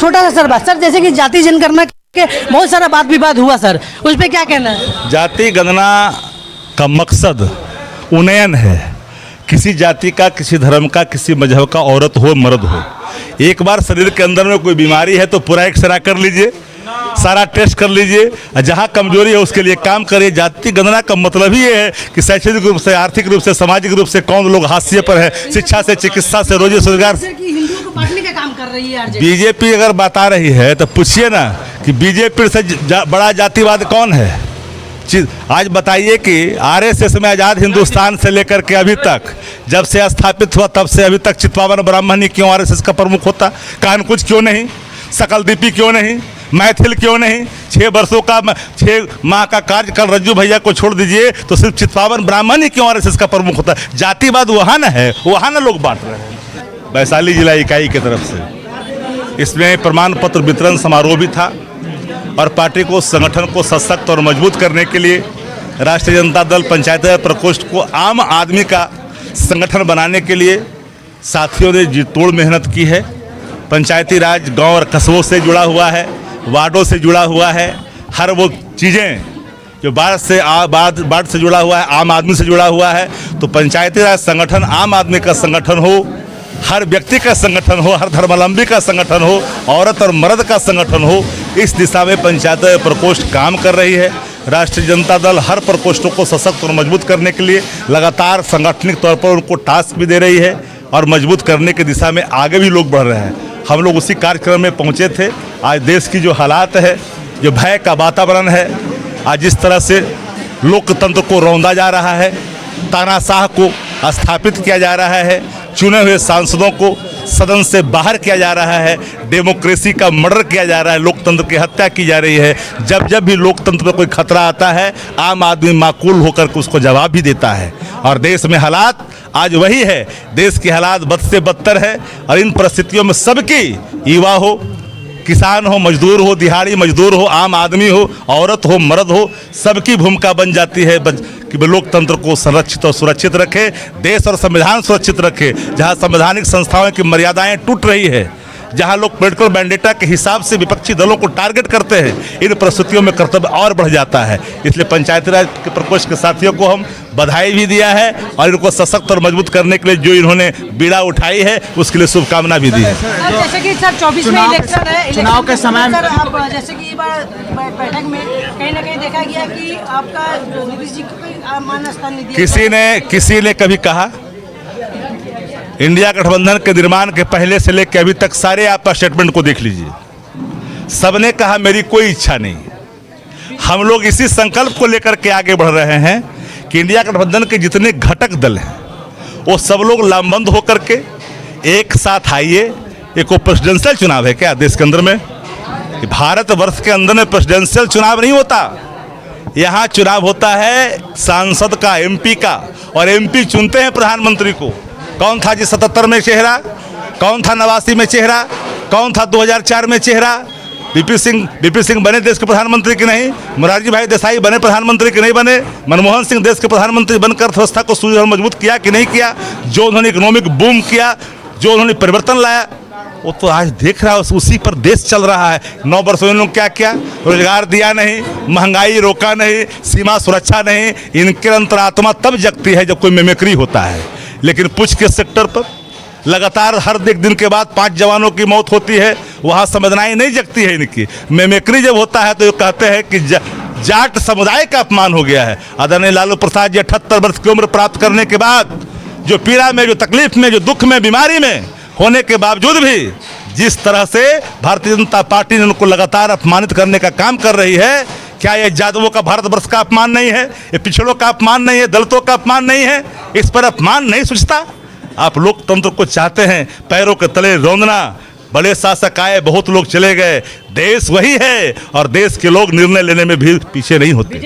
छोटा सा सर बात सर, जैसे कि जाति जनगणना के बहुत सारा वाद विवाद हुआ सर, उस पर क्या कहना है? जाति गणना का मकसद उन्नयन है किसी जाति का, किसी धर्म का, किसी मजहब का, औरत हो मर्द हो। एक बार शरीर के अंदर में कोई बीमारी है तो पूरा एक्सरे कर लीजिए, सारा टेस्ट कर लीजिए, जहाँ कमजोरी है उसके लिए काम करिए। जाति गणना का मतलब ही ये है कि शैक्षणिक रूप से, आर्थिक रूप से, सामाजिक रूप से कौन लोग हाशिए पर है, शिक्षा से, चिकित्सा से, रोजगार से। हिंदुओं को बांटने का काम कर रही है बीजेपी अगर बता रही है तो पूछिए ना कि बीजेपी से बड़ा जातिवाद कौन है। आज बताइए कि आरएसएस में आज़ाद हिंदुस्तान से लेकर के अभी तक, जब से स्थापित हुआ तब से अभी तक चित्पावन ब्राह्मण ही क्यों आरएसएस का प्रमुख होता? कानकुच क्यों नहीं? सकलदीपी क्यों नहीं? मैथिल क्यों नहीं? 6 माह का कार्यकाल रज्जू भैया को छोड़ दीजिए तो सिर्फ चित्पावन ब्राह्मण ही क्यों आरएसएस का प्रमुख होता है? जातिवाद वहाँ न है, वहाँ न लोग बांट रहे हैं। वैशाली जिला इकाई की तरफ से इसमें प्रमाण पत्र वितरण समारोह भी था और पार्टी को, संगठन को सशक्त और मजबूत करने के लिए राष्ट्रीय जनता दल पंचायत राज प्रकोष्ठ को आम आदमी का संगठन बनाने के लिए साथियों ने जी तोड़ मेहनत की है। पंचायती राज गांव और कस्बों से जुड़ा हुआ है, वार्डों से जुड़ा हुआ है, हर वो चीज़ें जो बाढ़ से जुड़ा हुआ है, आम आदमी से जुड़ा हुआ है। तो पंचायती राज संगठन आम आदमी का संगठन हो, हर व्यक्ति का संगठन हो, हर धर्मावलंबी का संगठन हो, औरत और मर्द का संगठन हो, इस दिशा में पंचायत राज प्रकोष्ठ काम कर रही है। राष्ट्रीय जनता दल हर प्रकोष्ठों को सशक्त और मजबूत करने के लिए लगातार सांगठनिक तौर पर उनको टास्क भी दे रही है और मजबूत करने की दिशा में आगे भी लोग बढ़ रहे हैं। हम लोग उसी कार्यक्रम में पहुंचे थे। आज देश की जो हालात है, जो भय का वातावरण है, आज जिस तरह से लोकतंत्र को रौंदा जा रहा है, तानाशाह को स्थापित किया जा रहा है, चुने हुए सांसदों को सदन से बाहर किया जा रहा है, डेमोक्रेसी का मर्डर किया जा रहा है, लोकतंत्र की हत्या की जा रही है। जब जब भी लोकतंत्र पर कोई खतरा आता है, आम आदमी माकूल होकर के उसको जवाब भी देता है। और देश में हालात आज वही है, देश की हालात बद से बदतर है। और इन परिस्थितियों में सबकी, युवा हो, किसान हो, मजदूर हो, दिहाड़ी मजदूर हो, आम आदमी हो, औरत हो, मर्द हो, सबकी भूमिका बन जाती है कि वे लोकतंत्र को संरक्षित और सुरक्षित रखे, देश और संविधान सुरक्षित रखे। जहां संवैधानिक संस्थाओं की मर्यादाएं टूट रही है, जहां लोग पॉलिटिकल मैंडेटा के हिसाब से विपक्षी दलों को टारगेट करते हैं, इन परिस्थितियों में कर्तव्य और बढ़ जाता है। इसलिए पंचायती राज के प्रकोष्ठ के साथियों को हम बधाई भी दिया है और इनको सशक्त और मजबूत करने के लिए जो इन्होंने बीड़ा उठाई है उसके लिए शुभकामना भी दी है। जैसे कि सर 24 में इलेक्शन है, चुनाव के समय सर आप जैसे कि बैठक में कहीं ना कहीं देखा गया कि आपका नीतीश जी को मान स्थान नहीं दिया। किसी ने कभी कहा? इंडिया गठबंधन के निर्माण के पहले से लेकर अभी तक सारे आपका स्टेटमेंट को देख लीजिए, सबने कहा मेरी कोई इच्छा नहीं। हम लोग इसी संकल्प को लेकर के आगे बढ़ रहे हैं कि इंडिया गठबंधन के जितने घटक दल हैं वो सब लोग लामबंद होकर के एक साथ आइए। एक प्रेसिडेंशियल चुनाव है क्या देश के अंदर में? भारतवर्ष के अंदर में प्रेसिडेंशियल चुनाव नहीं होता, यहाँ चुनाव होता है सांसद का, एमपी का, और एमपी चुनते हैं प्रधानमंत्री को। कौन था जी 77 में चेहरा? कौन था 89 में चेहरा? कौन था 2004 में चेहरा? बीपी सिंह बने देश के प्रधानमंत्री की नहीं? मोरारजी भाई देसाई बने प्रधानमंत्री की नहीं बने? मनमोहन सिंह देश के प्रधानमंत्री बनकर अर्थव्यवस्था को सुदृढ़ मजबूत किया कि नहीं किया? जो उन्होंने इकोनॉमिक बूम किया, जो उन्होंने परिवर्तन लाया, वो तो आज देख रहा है, उसी पर देश चल रहा है। 9 वर्षों में लोग क्या किया? रोजगार दिया नहीं, महंगाई रोका नहीं, सीमा सुरक्षा नहीं। इनके अंतरात्मा तब जगती है जब कोई मिमिक्री होता है। लेकिन पूछ के सेक्टर पर लगातार हर एक दिन के बाद 5 जवानों की मौत होती है, वहाँ संवेदनाएं नहीं जगती है इनकी। मिमिक्री जब होता है तो ये कहते हैं कि जाट समुदाय का अपमान हो गया है। आदरणीय लालू प्रसाद जी 78 वर्ष की उम्र प्राप्त करने के बाद जो पीड़ा में, जो तकलीफ में, जो दुख में, बीमारी में होने के बावजूद भी जिस तरह से भारतीय जनता पार्टी ने उनको लगातार अपमानित करने का काम कर रही है, क्या ये यादवों का भारतवर्ष का अपमान नहीं है? ये पिछड़ों का अपमान नहीं है? दलितों का अपमान नहीं है? इस पर अपमान नहीं सोचता? आप लोकतंत्र को चाहते हैं पैरों के तले रौंदना। बड़े शासक आए, बहुत लोग चले गए, देश वही है और देश के लोग निर्णय लेने में भी पीछे नहीं होते।